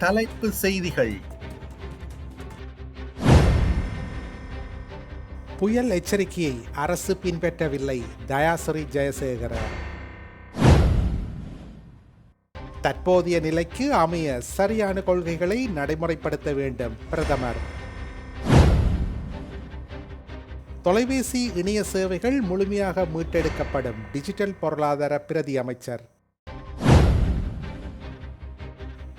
தலைப்பு செய்திகள். புயல் எச்சரிக்கையை அரசு பின்பற்றவில்லை, தயாசிறி ஜெயசேகர. தற்போதைய நிலைக்கு அமைய சரியான கொள்கைகளை நடைமுறைப்படுத்த வேண்டும், பிரதமர். தொலைபேசி இணைய சேவைகள் முழுமையாக மீட்டெடுக்கப்படும், டிஜிட்டல் பொருளாதார பிரதி அமைச்சர்.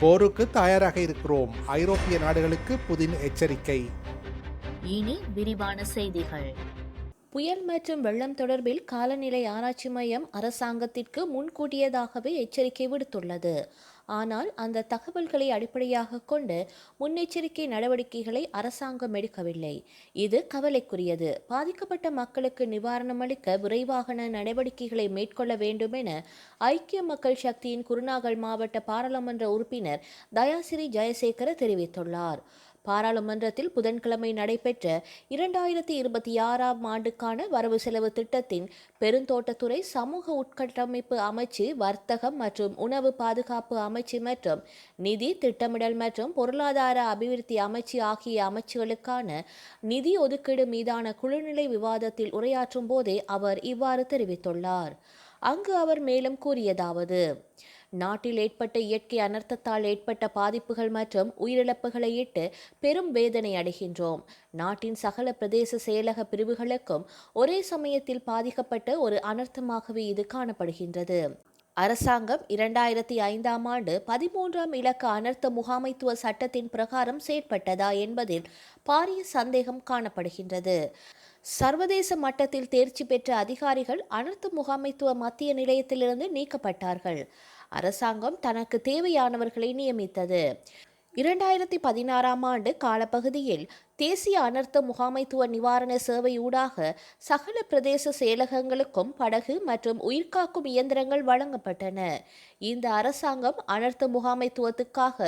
போருக்கு தயாராக இருக்கிறோம், ஐரோப்பிய நாடுகளுக்கு புதின் எச்சரிக்கை. இனி விரிவான செய்திகள். புயல் மற்றும் வெள்ளம் தொடர்பில் காலநிலை ஆராய்ச்சி மையம் அரசாங்கத்திற்கு முன்கூட்டியதாகவே எச்சரிக்கை விடுத்துள்ளது. ஆனால் அந்த தகவல்களை அடிப்படையாக கொண்டு முன்னெச்சரிக்கை நடவடிக்கைகளை அரசாங்கம் எடுக்கவில்லை. இது கவலைக்குரியது. பாதிக்கப்பட்ட மக்களுக்கு நிவாரணம் அளிக்க விரைவான நடவடிக்கைகளை மேற்கொள்ள வேண்டும் என ஐக்கிய மக்கள் சக்தியின் குருநாகல் மாவட்ட பாராளுமன்ற உறுப்பினர் தயாசிறி ஜெயசேகர தெரிவித்துள்ளார். பாராளுமன்றத்தில் புதன்கிழமை நடைபெற்ற 2026ஆம் ஆண்டுக்கான வரவு செலவு திட்டத்தின் பெருந்தோட்டத்துறை, சமூக உட்கட்டமைப்பு அமைச்சு, வர்த்தகம் மற்றும் உணவு பாதுகாப்பு அமைச்சு மற்றும் நிதி திட்டமிடல் மற்றும் பொருளாதார அபிவிருத்தி அமைச்சு ஆகிய அமைச்சுகளுக்கான நிதி ஒதுக்கீடு மீதான குழுநிலை விவாதத்தில் உரையாற்றும் போதே அவர் இவ்வாறு தெரிவித்துள்ளார். அங்கு அவர் மேலும் கூறியதாவது: நாட்டில் ஏற்பட்ட இயற்கை அனர்த்தத்தால் ஏற்பட்ட பாதிப்புகள் மற்றும் உயிரிழப்புகளை இட்டு பெரும் வேதனை அடைகின்றோம். நாட்டின் சகல பிரதேச செயலக பிரிவுகளுக்கும் ஒரே சமயத்தில் பாதிக்கப்பட்ட ஒரு அனர்த்தமாகவே இது காணப்படுகின்றது. அரசாங்கம் 2005ஆம் ஆண்டு 13ஆம் இலக்க அனர்த்த முகாமைத்துவ சட்டத்தின் பிரகாரம் செயற்பட்டதா என்பதில் பாரிய சந்தேகம் காணப்படுகின்றது. சர்வதேச மட்டத்தில் தேர்ச்சி பெற்ற அதிகாரிகள் அனர்த்த முகாமைத்துவ மத்திய நிலையத்திலிருந்து நீக்கப்பட்டார்கள். அரசாங்கம் தனக்கு தேவையானவர்களை நியமித்தது. 2016ஆம் ஆண்டு காலப்பகுதியில் தேசிய அனர்த்த முகாமைத்துவ நிவாரண சேவை ஊடாக சகல பிரதேச செயலகங்களுக்கும் படகு மற்றும் உயிர்காக்கும் இயந்திரங்கள் வழங்கப்பட்டன. இந்த அரசாங்கம் அனர்த்த முகாமைத்துவத்துக்காக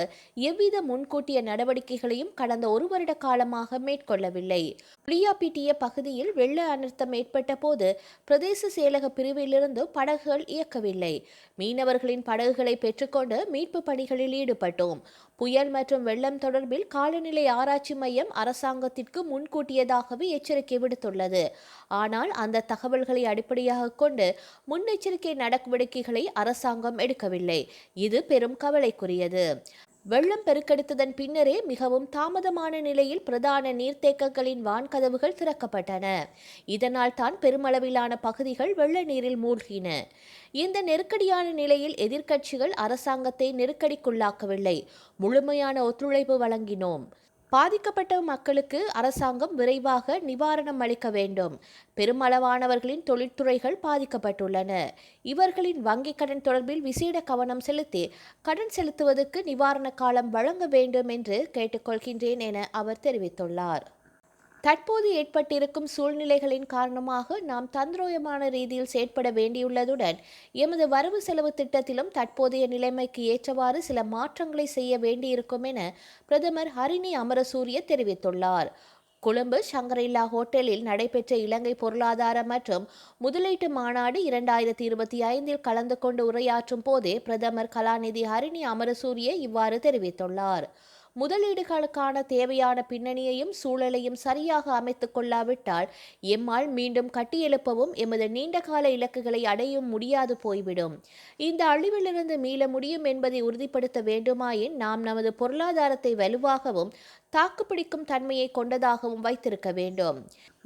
எவ்வித முன்கூட்டிய நடவடிக்கைகளையும் கடந்த ஒரு வருட காலமாக மேற்கொள்ளவில்லை. புளியாப்பிட்டிய பகுதியில் வெள்ள அனர்த்தம் ஏற்பட்ட போது பிரதேச செயலக பிரிவிலிருந்து படகுகள் இயக்கவில்லை. மீனவர்களின் படகுகளை பெற்றுக்கொண்டு மீட்பு பணிகளில் ஈடுபட்டோம். புயல் மற்றும் வெள்ளம் தொடர்பில் காலநிலை ஆராய்ச்சி மையம் அரசாங்கத்திற்கு முன்கூட்டியதாகவே எச்சரிக்கை விடுத்துள்ளது. ஆனால் அந்த தகவல்களை அடிப்படையாக கொண்டு முன்னெச்சரிக்கை நடவடிக்கைகளை அரசாங்கம் எடுக்கவில்லை. இது பெரும் கவலைக்குரியது. வெள்ளம் பெருக்கெடுத்ததன் பின்னரே மிகவும் தாமதமான நிலையில் பிரதான நீர்த்தேக்கங்களின் வான்கதவுகள் திறக்கப்பட்டன. இதனால் தான் பெருமளவிலான பகுதிகள் வெள்ள நீரில் மூழ்கின. இந்த நெருக்கடியான நிலையில் எதிர்க்கட்சிகள் அரசாங்கத்தை நெருக்கடிக்குள்ளாக்கவில்லை, முழுமையான ஒத்துழைப்பு வழங்கினோம். பாதிக்கப்பட்ட மக்களுக்கு அரசாங்கம் விரைவாக நிவாரணம் அளிக்க வேண்டும். பெருமளவானவர்களின் தொழிற்துறைகள் பாதிக்கப்பட்டுள்ளன. இவர்களின் வங்கிக் கடன் தொடர்பில் விசேட கவனம் செலுத்தி கடன் செலுத்துவதற்கு நிவாரண காலம் வழங்க வேண்டும் என்று கேட்டுக்கொள்கின்றேன் என அவர் தெரிவித்துள்ளார். தற்போது ஏற்பட்டிருக்கும் சூழ்நிலைகளின் காரணமாக நாம் தந்திரோயமான ரீதியில் செயற்பட வேண்டியுள்ளதுடன் எமது வரவு செலவு திட்டத்திலும் தற்போதைய நிலைமைக்கு ஏற்றவாறு சில மாற்றங்களை செய்ய வேண்டியிருக்கும் என பிரதமர் ஹரிணி அமரசூரிய தெரிவித்துள்ளார். கொழும்பு ஷங்கரில்லா ஹோட்டலில் நடைபெற்ற இலங்கை பொருளாதார மற்றும் முதலீட்டு மாநாடு 2025இல் கலந்து கொண்டு உரையாற்றும் போதே பிரதமர் கலாநிதி ஹரிணி அமரசூரிய இவ்வாறு தெரிவித்துள்ளார். முதலீடுகளுக்கான தேவையான பின்னணியையும் சூழலையும் சரியாக அமைத்துக் கொள்ளாவிட்டால் எம்மால் மீண்டும் கட்டியெழுப்பவும் எமது நீண்டகால இலக்குகளை அடையும் முடியாது போய்விடும். இந்த அழிவிலிருந்து மீள முடியும் என்பதை உறுதிப்படுத்த வேண்டுமாயின் நாம் நமது பொருளாதாரத்தை வலுவாகவும் தாக்குப்பிடிக்கும் தன்மையை கொண்டதாகவும் வைத்திருக்க வேண்டும்.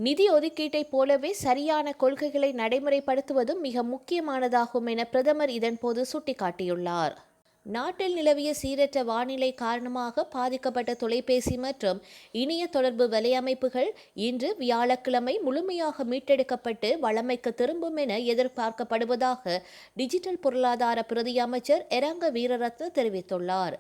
நிதி ஒதுக்கீட்டை போலவே சரியான கொள்கைகளை நடைமுறைப்படுத்துவதும் மிக முக்கியமானதாகும் என பிரதமர் இதன்போது சுட்டிக்காட்டியுள்ளார். நாட்டில் நிலவிய சீரற்ற வானிலை காரணமாக பாதிக்கப்பட்ட தொலைபேசி மற்றும் இணைய தொடர்பு வலையமைப்புகள் இன்று வியாழக்கிழமை முழுமையாக மீட்டெடுக்கப்பட்டு வழமைக்கு திரும்பும் என எதிர்பார்க்கப்படுவதாக டிஜிட்டல் பொருளாதார பிரதி அமைச்சர் எரங்க வீரரத்ன தெரிவித்துள்ளார்.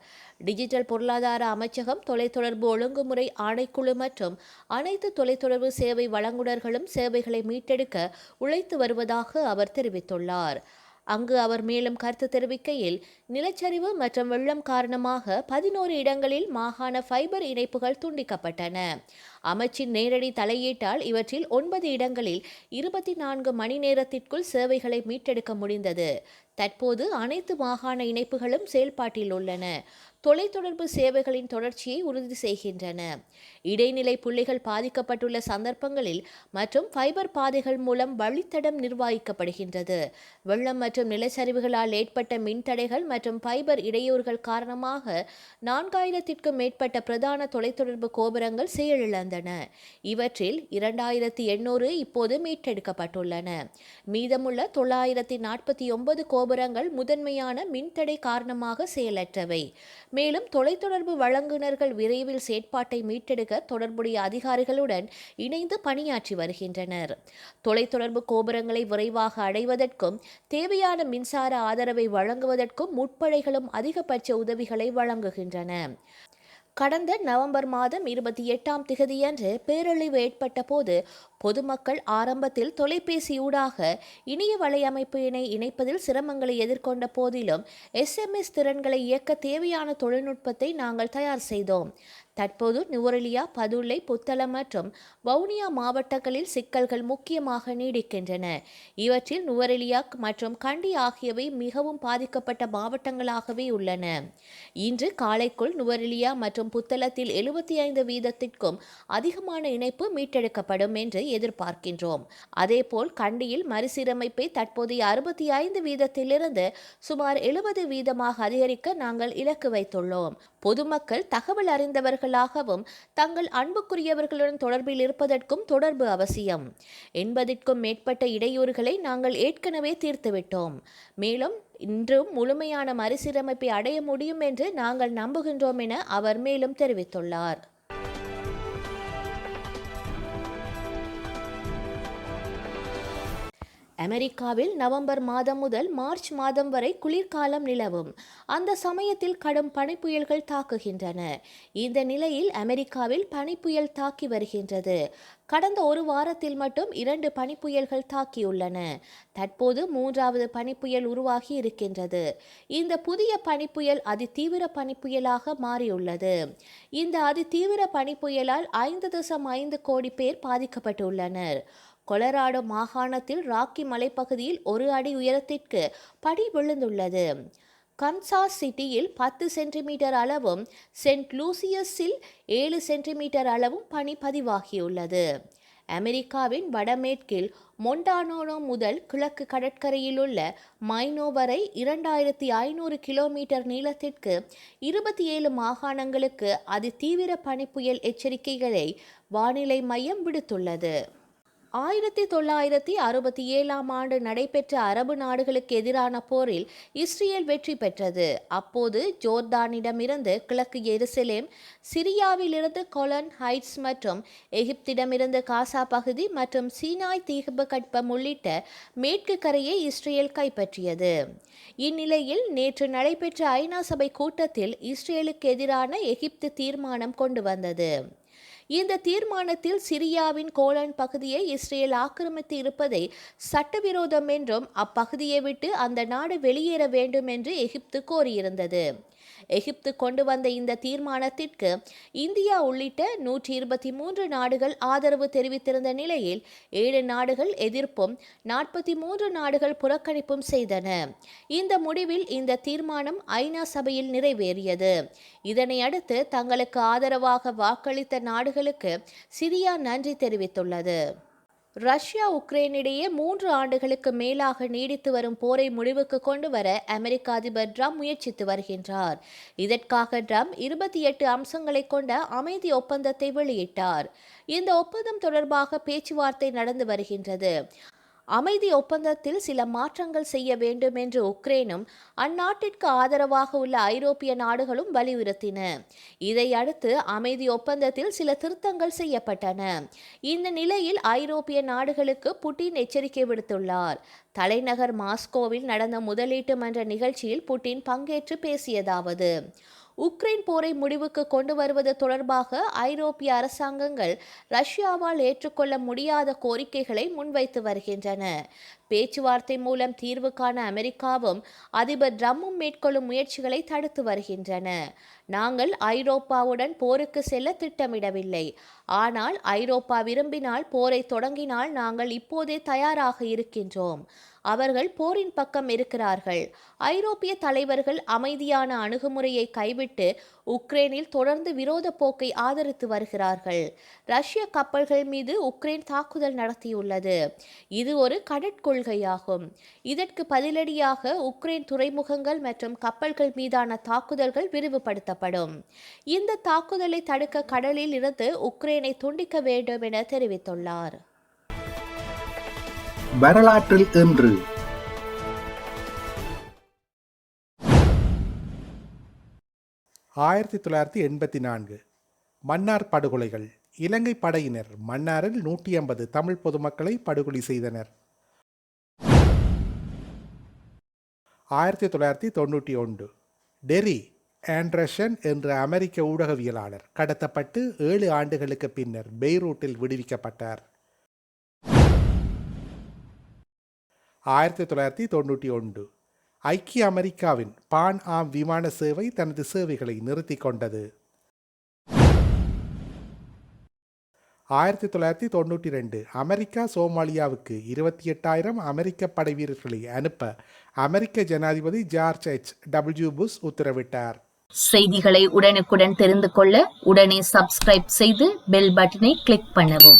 டிஜிட்டல் பொருளாதார அமைச்சகம் தொலைத்தொடர்பு ஒழுங்குமுறை ஆணைக்குழு மற்றும் அனைத்து தொலைத்தொடர்பு சேவை வழங்குநர்களும் சேவைகளை மீட்டெடுக்க உழைத்து வருவதாக அவர் தெரிவித்துள்ளார். அங்கு அவர் மேலும் கருத்து தெரிவிக்கையில், நிலச்சரிவு மற்றும் வெள்ளம் காரணமாக 11 இடங்களில் மாகாண ஃபைபர் இணைப்புகள் துண்டிக்கப்பட்டன. அமைச்சின் நேரடி தலையீட்டால் இவற்றில் 9 இடங்களில் 24 மணி நேரத்திற்குள் சேவைகளை மீட்டெடுக்க முடிந்தது. தற்போது அனைத்து மாகாண இணைப்புகளும் செயல்பாட்டில் உள்ளன. தொலைத்தொடர்பு சேவைகளின் தொடர்ச்சியை உறுதி செய்கின்றன. இடைநிலை புள்ளிகள் பாதிக்கப்பட்டுள்ள சந்தர்ப்பங்களில் மற்றும் ஃபைபர் பாதைகள் மூலம் வழித்தடம் நிர்வகிக்கப்படுகின்றது. வெள்ளம் மற்றும் நிலச்சரிவுகளால் ஏற்பட்ட மின்தடைகள் மற்றும் ஃபைபர் இடையூறுகள் காரணமாக 4000க்கும் மேற்பட்ட பிரதான தொலைத்தொடர்பு கோபுரங்கள் செயலிழந்தன. இவற்றில் 2800 இப்போது மீட்டெடுக்கப்பட்டுள்ளன. மீதமுள்ள 949 கோபுரங்கள் முதன்மையான மின்தடை காரணமாக செயலற்றவை. மேலும் தொலைத்தொடர்பு வழங்குநர்கள் விரைவில் செயற்பாட்டை மீட்டெடுக்க தொடர்புடைய அதிகாரிகளுடன் இணைந்து பணியாற்றி வருகின்றனர். தொலைத்தொடர்பு கோபுரங்களை விரைவாக அடைவதற்கும் தேவையான மின்சார ஆதரவை வழங்குவதற்கும் முப்படைகளும் அதிகபட்ச உதவிகளை வழங்குகின்றன. கடந்த நவம்பர் மாதம் 28ஆம் திகதியன்று பேரழிவு ஏற்பட்ட போது பொதுமக்கள் ஆரம்பத்தில் தொலைபேசியூடாக இணைய வலையமைப்பினை இணைப்பதில் சிரமங்களை எதிர்கொண்ட போதிலும் SMS திறன்களை இயக்க தேவையான தொழில்நுட்பத்தை நாங்கள் தயார் செய்தோம். தற்போது நுவரெலியா, பதுளை, புத்தளம் மற்றும் வவுனியா மாவட்டங்களில் சிக்கல்கள் முக்கியமாக நீடிக்கின்றன. இவற்றில் நுவரெலியா மற்றும் கண்டி ஆகியவை மிகவும் பாதிக்கப்பட்ட மாவட்டங்களாகவே உள்ளன. இன்று காலைக்குள் நுவரெலியா மற்றும் புத்தளத்தில் 75% அதிகமான இணைப்பு மீட்டெடுக்கப்படும் என்று எதிர்பார்க்கின்றோம். அதேபோல் கண்டியில் மறுசீரமைப்பை தற்போதைய 65% சுமார் 70% அதிகரிக்க நாங்கள் இலக்கு வைத்துள்ளோம். பொதுமக்கள் தகவல் அறிந்தவர்களாகவும் தங்கள் அன்புக்குரியவர்களுடன் தொடர்பில் இருப்பதற்கும் தொடர்பு அவசியம். 80க்கும் மேற்பட்ட இடையூறுகளை நாங்கள் ஏற்கனவே தீர்த்துவிட்டோம். மேலும் இன்றும் முழுமையான மறுசீரமைப்பை அடைய முடியும் என்று நாங்கள் நம்புகின்றோம் என அவர் மேலும் தெரிவித்துள்ளார். அமெரிக்காவில் நவம்பர் மாதம் முதல் மார்ச் மாதம் வரை குளிர்காலம் நிலவும். அந்த சமயத்தில் கடும் பனிப்புயல்கள் தாக்குகின்றன. இந்த நிலையில் அமெரிக்காவில் பனிப்புயல் தாக்கி வருகின்றது. கடந்த ஒரு வாரத்தில் மட்டும் 2 பனிப்புயல்கள் தாக்கியுள்ளன. தற்போது 3வது பனிப்புயல் உருவாகி இருக்கின்றது. இந்த புதிய பனிப்புயல் அதிதீவிர பனிப்புயலாக மாறியுள்ளது. இந்த அதிதீவிர பனிப்புயலால் 5.5 கோடி பேர் பாதிக்கப்பட்டுள்ளனர். கொலராடோ மாகாணத்தில் ராக்கி மலைப்பகுதியில் 1 அடி உயரத்திற்கு பனி விழுந்துள்ளது. கன்சாஸ் சிட்டியில் 10 சென்டிமீட்டர் அளவும் சென்ட் லூசியஸில் 7 சென்டிமீட்டர் அளவும் பனி பதிவாகியுள்ளது. அமெரிக்காவின் வடமேற்கில் மொண்டானோ முதல் கிழக்கு கடற்கரையில் உள்ள மைனோ வரை 2500 கிலோமீட்டர் நீளத்திற்கு 27 மாகாணங்களுக்கு அதிதீவிர பனிப்புயல் எச்சரிக்கைகளை வானிலை மையம் விடுத்துள்ளது. 1967ஆம் ஆண்டு நடைபெற்ற அரபு நாடுகளுக்கு எதிரான போரில் இஸ்ரேல் வெற்றி பெற்றது. அப்போது ஜோர்தானிடமிருந்து கிழக்கு எருசலேம், சிரியாவிலிருந்து கோலன் ஹைட்ஸ் மற்றும் எகிப்திடமிருந்து காசா பகுதி மற்றும் சீனாய் தீபகற்பம் உள்ளிட்ட மேற்கு கரையை இஸ்ரேல் கைப்பற்றியது. இந்நிலையில் நேற்று நடைபெற்ற ஐநா சபை கூட்டத்தில் இஸ்ரேலுக்கு எதிரான எகிப்து தீர்மானம் கொண்டு வந்தது. இந்த தீர்மானத்தில் சிரியாவின் கோலன் பகுதியை இஸ்ரேல் ஆக்கிரமித்து இருப்பதை சட்டவிரோதம் என்றும் அப்பகுதியை விட்டு அந்த நாடு வெளியேற வேண்டும் என்று எகிப்து கோரியிருந்தது. எகிப்து கொண்டு வந்த இந்த தீர்மானத்திற்கு இந்தியா உள்ளிட்ட 123 நாடுகள் ஆதரவு தெரிவித்திருந்த நிலையில் 7 நாடுகள் எதிர்ப்பும் 43 நாடுகள் புறக்கணிப்பும் செய்தன. இந்த முடிவில் இந்த தீர்மானம் ஐநா சபையில் நிறைவேறியது. இதனை அடுத்து தங்களுக்கு ஆதரவாக வாக்களித்த நாடுகளுக்கு சிரியா நன்றி தெரிவித்துள்ளது. ரஷ்யா உக்ரைனிடையே 3 ஆண்டுகளுக்கு மேலாக நீடித்து வரும் போரை முடிவுக்கு கொண்டு வர அமெரிக்க அதிபர் ட்ரம்ப் முயற்சித்து வருகின்றார். இதற்காக ட்ரம்ப் 28 அம்சங்களை கொண்ட அமைதி ஒப்பந்தத்தை வெளியிட்டார். இந்த ஒப்பந்தம் தொடர்பாக பேச்சுவார்த்தை நடந்து வருகின்றது. அமைதி ஒப்பந்தத்தில் சில மாற்றங்கள் செய்ய வேண்டும் என்று உக்ரைனும் அந்நாட்டிற்கு ஆதரவாக உள்ள ஐரோப்பிய நாடுகளும் வலியுறுத்தின. இதையடுத்து அமைதி ஒப்பந்தத்தில் சில திருத்தங்கள் செய்யப்பட்டன. இந்த நிலையில் ஐரோப்பிய நாடுகளுக்கு புட்டின் எச்சரிக்கை விடுத்துள்ளார். தலைநகர் மாஸ்கோவில் நடந்த முதலீட்டு மன்ற நிகழ்ச்சியில் புட்டின் பங்கேற்று பேசியதாவது: உக்ரைன் போரை முடிவுக்கு கொண்டு வருவது தொடர்பாக ஐரோப்பிய அரசாங்கங்கள் ரஷ்யாவால் ஏற்றுக்கொள்ள முடியாத கோரிக்கைகளை முன்வைத்து வருகின்றன. பேச்சுவார்த்தை மூலம் தீர்வு காண அமெரிக்காவும் அதிபர் ட்ரம்பும் மேற்கொள்ளும் முயற்சிகளை தடுத்து வருகின்றன. நாங்கள் ஐரோப்பாவுடன் போருக்கு செல்ல திட்டமிடவில்லை. ஆனால் ஐரோப்பா விரும்பினால் போரை தொடங்கினால் நாங்கள் இப்போதே தயாராக இருக்கின்றோம். அவர்கள் போரின் பக்கம் இருக்கிறார்கள். ஐரோப்பிய தலைவர்கள் அமைதியான அணுகுமுறையை கைவிட்டு உக்ரைனில் தொடர்ந்து விரோத போக்கை ஆதரித்து வருகிறார்கள். ரஷ்ய கப்பல்கள் மீது உக்ரைன் தாக்குதல் நடத்தியுள்ளது. இது ஒரு கடற்கொள்கையாகும். இதற்கு பதிலடியாக உக்ரைன் துறைமுகங்கள் மற்றும் கப்பல்கள் மீதான தாக்குதல்கள் விரிவுபடுத்தப்படும். இந்த தாக்குதலை தடுக்க கடலில் இருந்து உக்ரைனை துண்டிக்க வேண்டும் என தெரிவித்துள்ளார். வரலாற்றில் இன்று 1984 மன்னார் படுகொலைகள். இலங்கை படையினர் மன்னாரில் 150 தமிழ் பொதுமக்களை படுகொலை செய்தனர். 1991 டெரி ஆண்டர்சன் என்ற அமெரிக்க ஊடகவியலாளர் கடத்தப்பட்டு 7 ஆண்டுகளுக்கு பின்னர் பெய்ரூட்டில் விடுவிக்கப்பட்டார். 1991 ஐக்கிய அமெரிக்காவின் பான் ஆம் விமான சேவை தனது சேவைகளை நிறுத்திக் கொண்டது. 1992 அமெரிக்கா சோமாலியாவுக்கு 28,000 அமெரிக்க படை வீரர்களை அனுப்ப அமெரிக்க ஜனாதிபதி ஜார்ஜ் H.W. புஷ் உத்தரவிட்டார். செய்திகளை உடனுக்குடன் தெரிந்து கொள்ள உடனே சப்ஸ்கிரைப் செய்து பெல் பட்டனை கிளிக் பண்ணவும்.